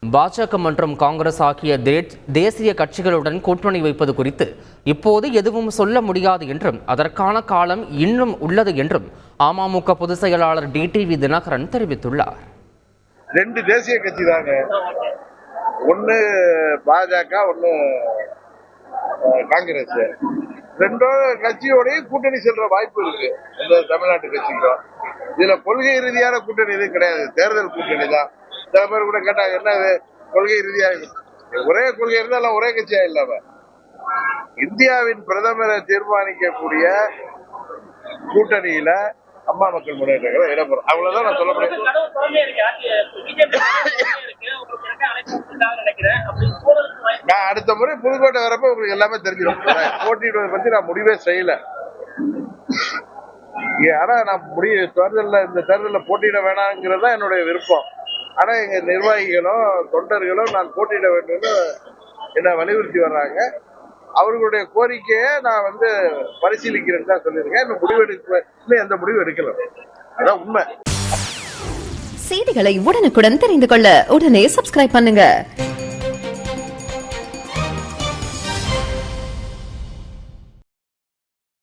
பாஜக மற்றும் காங்கிரஸ் ஆகிய தேசிய கட்சிகளுடன் கூட்டணி வைப்பது குறித்து இப்போது எதுவும் சொல்ல முடியாது என்றும் அதற்கான காலம் இன்னும் உள்ளது என்றும் அமமுக பொதுச் செயலாளர் டிடிவி தினகரன் தெரிவித்துள்ளார். 2 தேசிய கட்சி தாங்க, ஒன்னு பாஜக, ஒன்னு காங்கிரஸ். 2 கட்சியோடய கூட்டணி செல்ற வாய்ப்பு இருக்கு இந்த தமிழ்நாட்டு கட்சிக்கும். இதுல கொள்கை ரீதியான கூட்டணி எதுவும் கிடையாது, தேர்தல் கூட்டணி தான். சில பேர் கூட கேட்டாங்க, என்ன கொள்கை ரீதியா? ஒரே கொள்கை இருந்தாலும் ஒரே கட்சியா இல்லாம இந்தியாவின் பிரதமரை தீர்மானிக்கக்கூடிய கூட்டணியில அம்மா மக்கள் முன்னேற்ற கழகம் இடம்பெறும். அவ்வளவுதான் நான் சொல்ல முடியும். நான் அடுத்த முறை புதுக்கோட்டை வரப்ப உங்களுக்கு எல்லாமே தெரிஞ்சிடும். போட்டியிடுவதை பத்தி நான் முடிவே செய்யல. ஆனா நான் இந்த தேர்தலில் போட்டியிட வேணாங்கிறது என்னுடைய விருப்பம். ஆனா எங்க நிர்வாகிகளும் தொண்டர்களும் நான் போட்டியிட வேண்டும்னு என்ன வலியுறுத்தி வர்றாங்க. அவர்களுடைய கோரிக்கையை நான் பரிசீலிக்கிறேன்னு தான் சொல்லியிருக்கேன். இன்னும் எந்த முடிவு எடுக்கல. அதான் உண்மை. செய்திகளை உடனுக்குடன் தெரிந்து கொள்ள உடனே சப்ஸ்கிரைப் பண்ணுங்க.